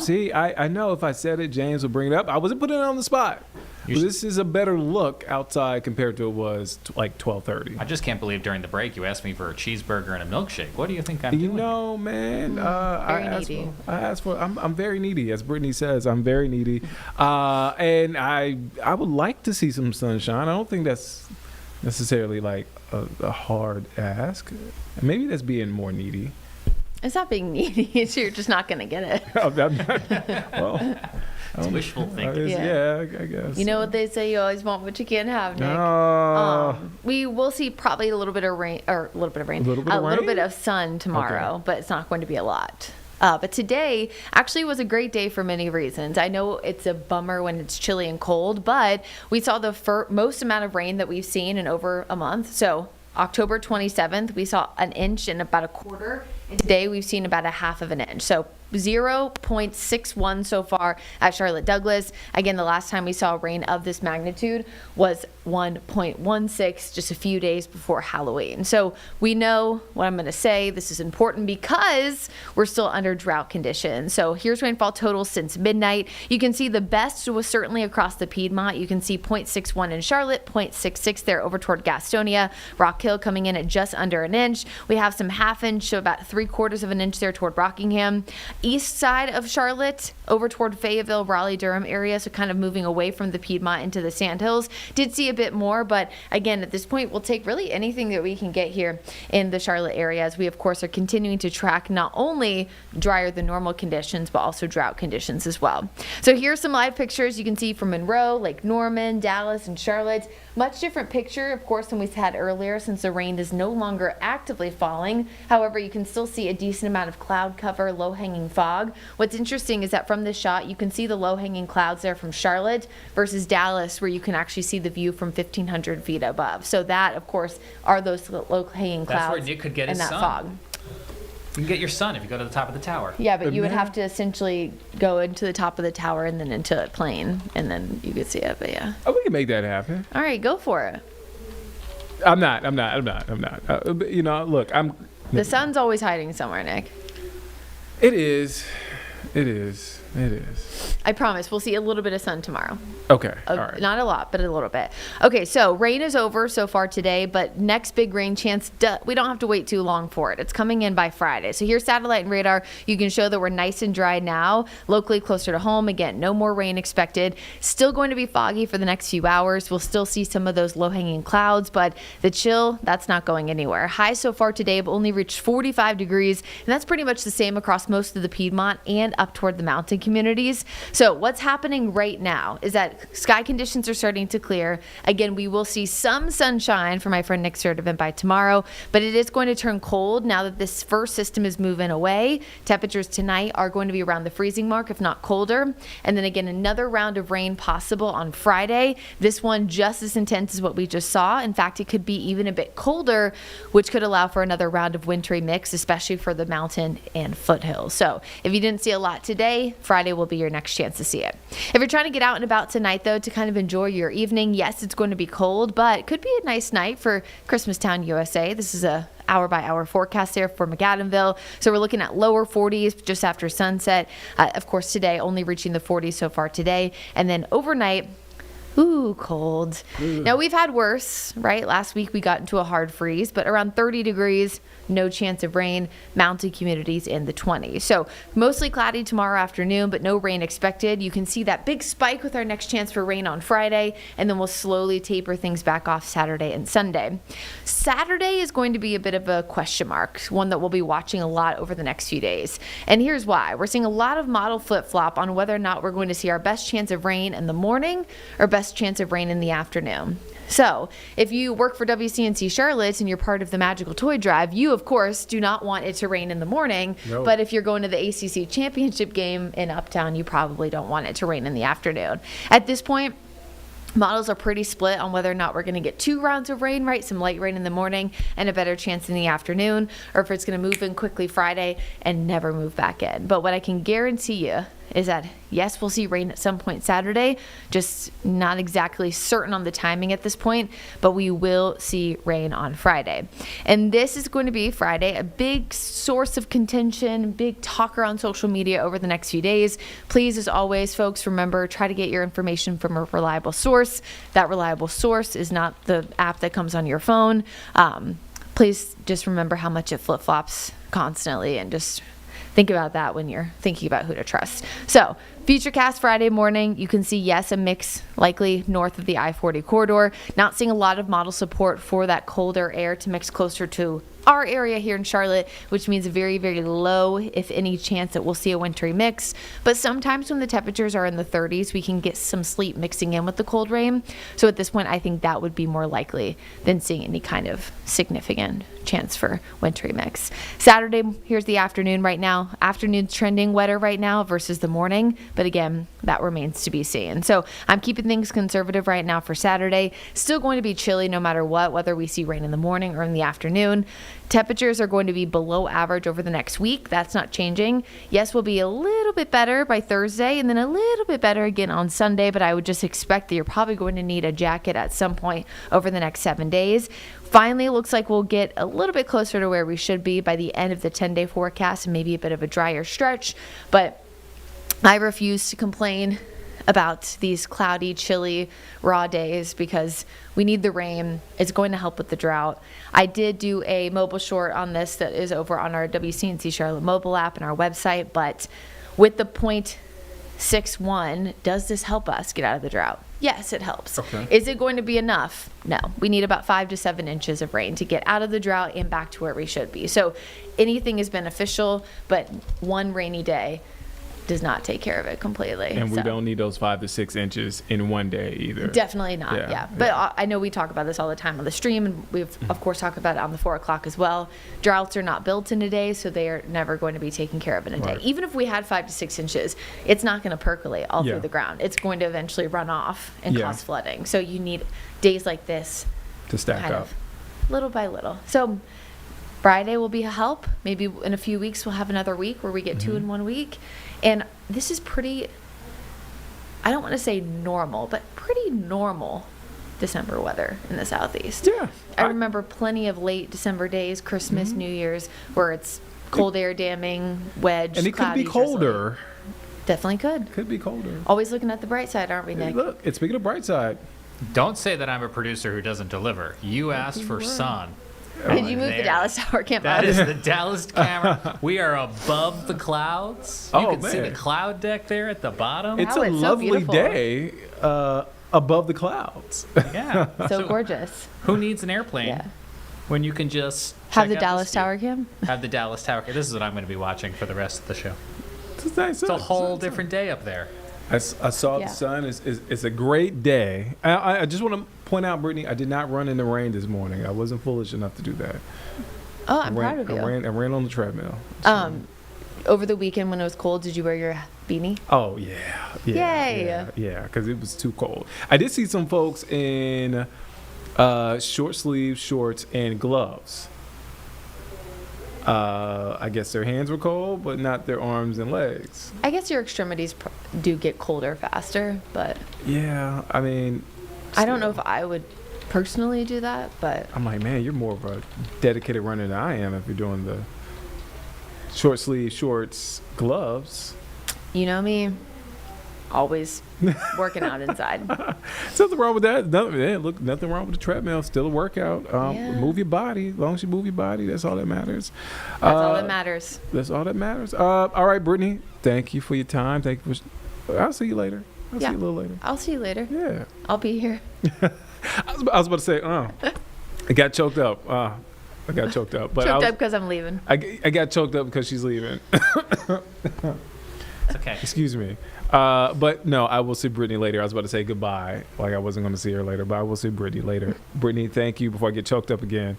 See, I know if I said it, James would bring it up. I wasn't putting it on the spot. This is a better look outside compared to it was like 12:30. I just can't believe during the break you asked me for a cheeseburger and a milkshake. What do you think I'm doing? Man, Very needy. I'm very needy, as Brittany says. I'm very needy, and I would like to see some sunshine. I don't think that's necessarily like a hard ask. Maybe that's being more needy. It's not being needy. It's you're just not going to get it. Well, it's wishful thinking. Yeah, I guess. You know what they say, you always want what you can't have, Nick. No. We will see probably a little bit of rain, a little bit of sun tomorrow, Okay. but it's not going to be a lot. But today actually was a great day for many reasons. I know it's a bummer when it's chilly and cold, but we saw the most amount of rain that we've seen in over a month. So October 27th, we saw an inch and about a quarter. And today we've seen about a half of an inch. So 0.61 so far at Charlotte Douglas. Again, the last time we saw rain of this magnitude was 1.16 just a few days before Halloween. So we know what I'm going to say. This is important because we're still under drought conditions. So here's rainfall totals since midnight. You can see the best was certainly across the Piedmont. You can see 0.61 in Charlotte, 0.66 there over toward Gastonia. Rock Hill coming in at just under an inch. We have some half inch, so about 3/4 of an inch there toward Rockingham. East side of Charlotte over toward Fayetteville, Raleigh, Durham area, so kind of moving away from the Piedmont into the Sandhills. Did see a bit more, but again, at this point, we'll take really anything that we can get here in the Charlotte area, as we, of course, are continuing to track not only drier than normal conditions, but also drought conditions as well. So here's some live pictures you can see from Monroe, Lake Norman, Dallas, and Charlotte. Much different picture, of course, than we had earlier, since the rain is no longer actively falling. However, you can still see a decent amount of cloud cover, low-hanging fog. What's interesting is that from this shot, you can see the low-hanging clouds there from Charlotte versus Dallas, where you can actually see the view from 1,500 feet above. So that, of course, are those low-hanging clouds. That's where Nick could get and his that sun. fog. You can get your sun if you go to the top of the tower. Yeah, but you would have to essentially go into the top of the tower and then into a plane, and then you could see it. But yeah. Oh, we can make that happen. All right, go for it. I'm not. Look, The sun's always hiding somewhere, Nick. It is. I promise we'll see a little bit of sun tomorrow. Okay. All right. Not a lot, but a little bit. Okay, so rain is over so far today, but next big rain chance, we don't have to wait too long for it. It's coming in by Friday. So here's satellite and radar. You can show that we're nice and dry now, locally closer to home. Again, no more rain expected. Still going to be foggy for the next few hours. We'll still see some of those low-hanging clouds, but the chill, that's not going anywhere. Highs so far today have only reached 45 degrees, and that's pretty much the same across most of the Piedmont and up toward the mountain communities. So what's happening right now is that sky conditions are starting to clear. Again, we will see some sunshine for my friend Nick's third event by tomorrow, but it is going to turn cold now that this first system is moving away. Temperatures tonight are going to be around the freezing mark, if not colder. And then again, another round of rain possible on Friday. This one just as intense as what we just saw. In fact, it could be even a bit colder, which could allow for another round of wintry mix, especially for the mountain and foothills. So if you didn't see a lot today, Friday will be your next chance to see it. If you're trying to get out and about tonight, though, to kind of enjoy your evening, yes, it's going to be cold, but it could be a nice night for Christmastown, USA. This is a hour-by-hour forecast there for McAdenville. So we're looking at lower 40s just after sunset. Of course, today only reaching the 40s so far today. And then overnight, ooh, cold. Now, we've had worse, right? Last week we got into a hard freeze, but around 30 degrees, no chance of rain, mountain communities in the 20s. So mostly cloudy tomorrow afternoon, but no rain expected. You can see that big spike with our next chance for rain on Friday, and then we'll slowly taper things back off Saturday and Sunday. Saturday is going to be a bit of a question mark, one that we'll be watching a lot over the next few days. And here's why. We're seeing a lot of model flip-flop on whether or not we're going to see our best chance of rain in the morning or best chance of rain in the afternoon. So if you work for WCNC Charlotte and you're part of the Magical Toy Drive, you, of course, do not want it to rain in the morning. No. But if you're going to the ACC championship game in Uptown, you probably don't want it to rain in the afternoon. At this point, models are pretty split on whether or not we're going to get 2 rounds of rain, right? Some light rain in the morning and a better chance in the afternoon, or if it's going to move in quickly Friday and never move back in. But what I can guarantee you is that, yes, we'll see rain at some point Saturday, just not exactly certain on the timing at this point, but we will see rain on Friday. And this is going to be Friday, a big source of contention, big talker on social media over the next few days. Please, as always, folks, remember, try to get your information from a reliable source. That reliable source is not the app that comes on your phone. Please just remember how much it flip-flops constantly, and just think about that when you're thinking about who to trust. So, Futurecast Friday morning, you can see, yes, a mix likely north of the I-40 corridor. Not seeing a lot of model support for that colder air to mix closer to our area here in Charlotte, which means very, very low, if any, chance that we'll see a wintry mix. But sometimes when the temperatures are in the 30s, we can get some sleet mixing in with the cold rain. So at this point, I think that would be more likely than seeing any kind of significant chance for wintry mix. Saturday, here's the afternoon right now. Afternoon's trending wetter right now versus the morning. But again, that remains to be seen. So I'm keeping things conservative right now for Saturday. Still going to be chilly no matter what, whether we see rain in the morning or in the afternoon. Temperatures are going to be below average over the next week. That's not changing. Yes, we'll be a little bit better by Thursday and then a little bit better again on Sunday, but I would just expect that you're probably going to need a jacket at some point over the next 7 days. Finally, looks like we'll get a little bit closer to where we should be by the end of the 10-day forecast, and maybe a bit of a drier stretch, but I refuse to complain about these cloudy, chilly, raw days because we need the rain. It's going to help with the drought. I did do a mobile short on this that is over on our WCNC Charlotte mobile app and our website, but with the 0.61, does this help us get out of the drought? Yes, it helps. Okay. Is it going to be enough? No. We need about 5 to 7 inches of rain to get out of the drought and back to where we should be. So anything is beneficial, but one rainy day does not take care of it completely. And we don't need those 5 to 6 inches in one day either. Definitely not. Yeah. But I know we talk about this all the time on the stream, and we've of course talked about it on the 4 o'clock as well. Droughts are not built in a day, so they are never going to be taken care of in a day. Right. Even if we had 5 to 6 inches, it's not going to percolate all through the ground. It's going to eventually run off and cause flooding. So you need days like this To stack up. little by little. So Friday will be a help. Maybe in a few weeks we'll have another week where we get 2 in 1 week. And this is pretty, I don't want to say normal, but pretty normal December weather in the Southeast. Yeah. I remember plenty of late December days, Christmas, New Year's, where it's cold air damming, wedge, And it could cloudy, be colder. drizzly. Definitely could. Could be colder. Always looking at the bright side, aren't we, Hey, Nick? look, it's speaking of bright side. Don't say that I'm a producer who doesn't deliver. You asked for sun. Did you move There. the Dallas Tower Cam That out? is the Dallas camera. We are above the clouds. You Oh, can see man. the cloud deck there at the bottom. It's Wow, a it's so lovely beautiful. day above the clouds. Yeah. So gorgeous. Who needs an airplane Yeah. when you can just Have check the out Dallas view? Tower Cam? Have the Dallas Tower. This is what I'm going to be watching for the rest of the show. It's nice. It's a whole different day up there. I saw the sun. It's a great day. I just want to point out, Brittany, I did not run in the rain this morning. I wasn't foolish enough to do that. Oh, I'm proud of you. I ran on the treadmill. Over the weekend when it was cold, did you wear your beanie? Oh, yeah. Yay. Yeah, because it was too cold. I did see some folks in short sleeve shorts and gloves. I guess their hands were cold, but not their arms and legs. I guess your extremities do get colder faster, but Yeah, I mean... I don't know still. if I would personally do that, but I'm like, man, you're more of a dedicated runner than I am if you're doing the short sleeve shorts, gloves. you know me, always working out inside. Nothing wrong with that. Nothing wrong with the treadmill. Still a workout. Yeah. Move your body. As long as you move your body, that's all that matters. That's all that matters. That's all that matters. All right, Brittany, thank you for your time. Thank you for. I'll see you later. I'll see you a little later. I'll see you later. Yeah. I'll be here. I was about to say, I got choked up. I got choked up. But Choked up because I'm leaving. I got choked up because she's leaving. It's okay. Excuse me. But no, I will see Brittany later. I was about to say goodbye, like I wasn't going to see her later, but I will see Brittany later. Brittany, thank you before I get choked up again.